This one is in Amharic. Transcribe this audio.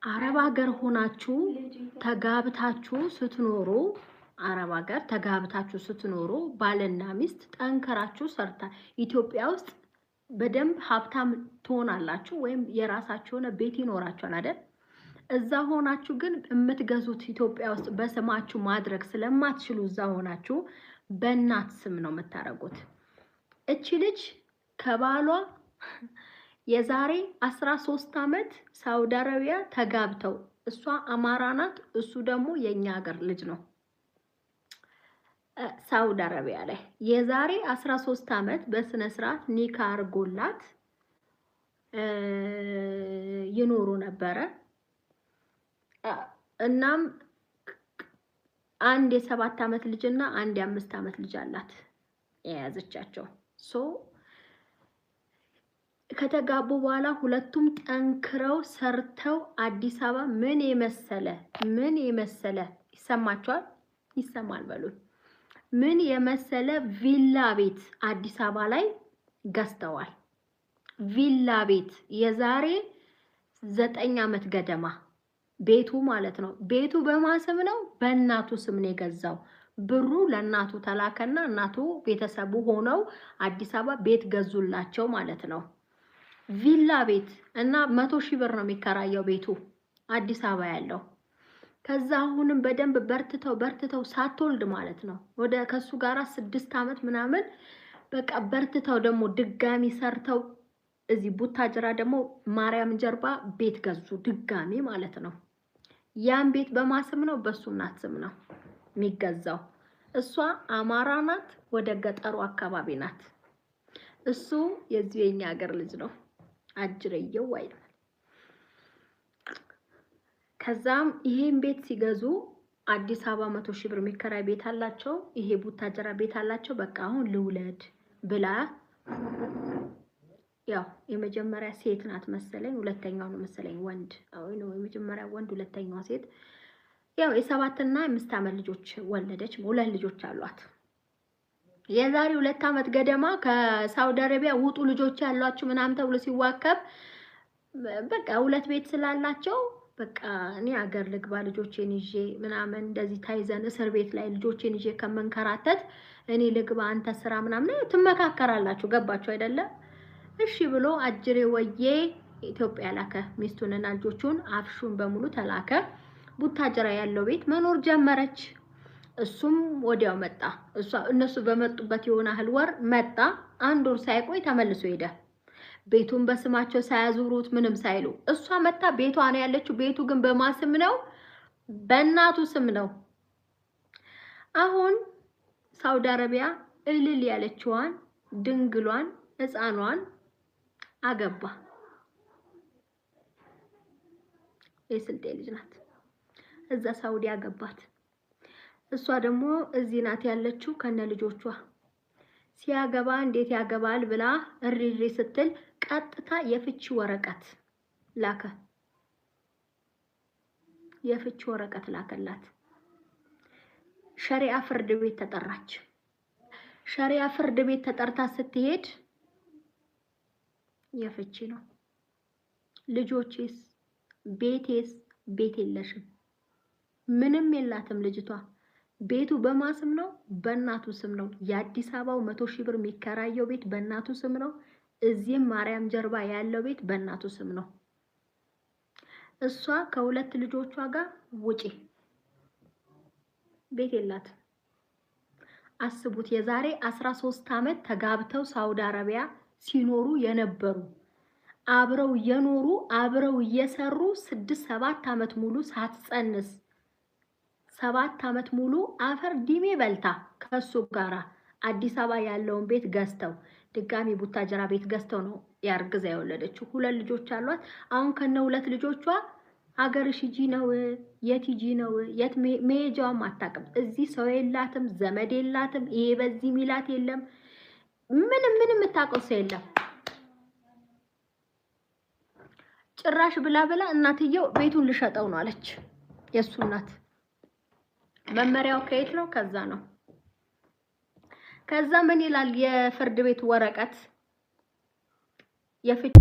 አረብ ሀገር ሆናችሁ ተጋብታችሁ ስትኖሩ አረብ ሀገር ተጋብታችሁ ስትኖሩ ባልና ሚስት ጠንከራችሁ ሰርታ ኢትዮጵያ ውስጥ በደንብ ሀብታም ትሆናላችሁ ወይም የራሳችሁ ሆነ ቤት ይኖራችኋል አይደል? እዛ ሆናችሁ ግን የምትገዙት ኢትዮጵያ ውስጥ በስማችሁ ማድረግ ስለማትችሉ እዛ ሆናችሁ በእናት ስም ነው የምታረጉት። እቺ ልጅ ከባሏ የዛሬ 13 አመት ሳውዲ አረቢያ ተጋብተው እሷ አማራ ናት፣ እሱ ደግሞ የኛ ሀገር ልጅ ነው። ሳውዲ አረቢያ ላይ የዛሬ 13 አመት በስነ ስርዓት ኒካ አርጎላት ይኖሩ ነበረ። እናም አንድ የ7 አመት ልጅና አንድ የ5 አመት ልጅ አላት የያዘቻቸው። ከተጋቡ በኋላ ሁለቱም ጠንክረው ሰርተው አዲስ አበባ ምን የመሰለ ይሰማቸዋል? ይሰማል በሉ። ምን የመሰለ ቪላ ቤት አዲስ አበባ ላይ ገዝተዋል። ቪላ ቤት የዛሬ 9 አመት ገደማ ቤቱ ማለት ነው። ቤቱ በማስም ነው፣ በእናቱ ስም ነው የገዛው። ብሩ ለእናቱ ተላከና እናቱ ቤተሰቡ ሆነው አዲስ አበባ ቤት ገዙላቸው ማለት ነው። ቪላ ቤት እና 100 ሺህ ብር ነው የሚከራየው ቤቱ አዲስ አበባ ያለው። ከዛ አሁንም በደንብ በርትተው ሳትወልድ ማለት ነው ወደ ከሱ ጋራ 6 አመት ምናምን በቃ በርትተው ደግሞ ድጋሚ ሰርተው እዚህ ቡታጅራ ደግሞ ማርያም ጀርባ ቤት ገዙ ድጋሚ ማለት ነው። ያን ቤት በማስም ነው በሱ እናት ስም ነው የሚገዛው። እሷ አማራ ናት፣ ወደ ገጠሩ አካባቢ ናት። እሱ የዚህ የኛ ሀገር ልጅ ነው። አጅረየው አይደል? ከዛም ይሄን ቤት ሲገዙ አዲስ አበባ 100 ሺህ ብር የሚከራይ ቤት አላቸው። ይሄ ቡታጀራ ቤት አላቸው። በቃ አሁን ልውለድ ብላ ያው የመጀመሪያ ሴት ናት መሰለኝ፣ ሁለተኛው ነው መሰለኝ ወንድ ነው። የመጀመሪያ ወንድ፣ ሁለተኛው ሴት። ያው የ7 እና 5 አመት ልጆች ወለደች። 2 ልጆች አሏት። የዛሬ 2 አመት ገደማ ከሳውዲ አረቢያ ውጡ ልጆች ያሏችሁ ምናምን ተብሎ ሲዋከብ በቃ 2 ቤት ስላላቸው በቃ እኔ አገር ልግባ ልጆቼን ይዤ ምናምን እንደዚህ ታይዘን እስር ቤት ላይ ልጆቼን ይዤ ከመንከራተት እኔ ልግባ አንተ ስራ ምናምን ትመካከራላችሁ። ገባችሁ አይደለ? እሺ ብሎ አጅሬ ወዬ ኢትዮጵያ ላከ። ሚስቱንና ልጆቹን አፍሹን በሙሉ ተላከ። ቡታጀራ ያለው ቤት መኖር ጀመረች። እሱም ወዲያው መጣ። እነሱ በመጡበት የሆነ ህል ወር መጣ። 1 ወር ሳይቆይ ተመልሶ ሄደ። ቤቱን በስማቸው ሳያዙሩት ምንም ሳይሉ እሷ መጣ። ቤቷ ነው ያለችው። ቤቱ ግን በማስም ነው፣ በእናቱ ስም ነው። አሁን ሳውዲ አረቢያ እልል ያለችዋን ድንግሏን ህፃኗን አገባ። የስልጤ ልጅ ናት። እዛ ሳውዲ አገባት። እሷ ደግሞ እዚህ ናት ያለችው ከነ ልጆቿ። ሲያገባ እንዴት ያገባል ብላ እሪሪ ስትል ቀጥታ የፍቺ ወረቀት ላከ። የፍቺ ወረቀት ላከላት። ሸሪዓ ፍርድ ቤት ተጠራች። ሸሪዓ ፍርድ ቤት ተጠርታ ስትሄድ የፍቺ ነው። ልጆቼስ ቤቴስ ቤት የለሽም፣ ምንም የላትም ልጅቷ። ቤቱ በማስም ነው፣ በእናቱ ስም ነው። የአዲስ አበባው 100 ሺህ ብር የሚከራየው ቤት በእናቱ ስም ነው። እዚህም ማርያም ጀርባ ያለው ቤት በእናቱ ስም ነው። እሷ ከ2 ልጆቿ ጋር ውጪ ቤት የላት። አስቡት፣ የዛሬ 13 አመት ተጋብተው ሳውዲ አረቢያ ሲኖሩ የነበሩ አብረው የኖሩ አብረው እየሰሩ 6-7 አመት ሙሉ ሳትጸንስ 7 አመት ሙሉ አፈር ዲሜ በልታ ከሱ ጋራ አዲስ አበባ ያለውን ቤት ገዝተው ድጋሚ ቡታጀራ ቤት ገዝተው ነው ያርግዛ የወለደችው። 2 ልጆች አሏት። አሁን ከነ 2 ልጆቿ ሀገርሽ ሂጂ ነው፣ የት ሂጂ ነው፣ የት መሄጃዋም አታውቅም። እዚህ ሰው የላትም፣ ዘመድ የላትም፣ ይሄ በዚህ ሚላት የለም፣ ምንም የምታውቀው ሰው የለም። ጭራሽ ብላ እናትየው ቤቱን ልሸጠው ነው አለች። የሱ እናት መመሪያው ከየት ነው? ከዛ ነው። ከዛ ምን ይላል የፍርድ ቤት ወረቀት የፍቺ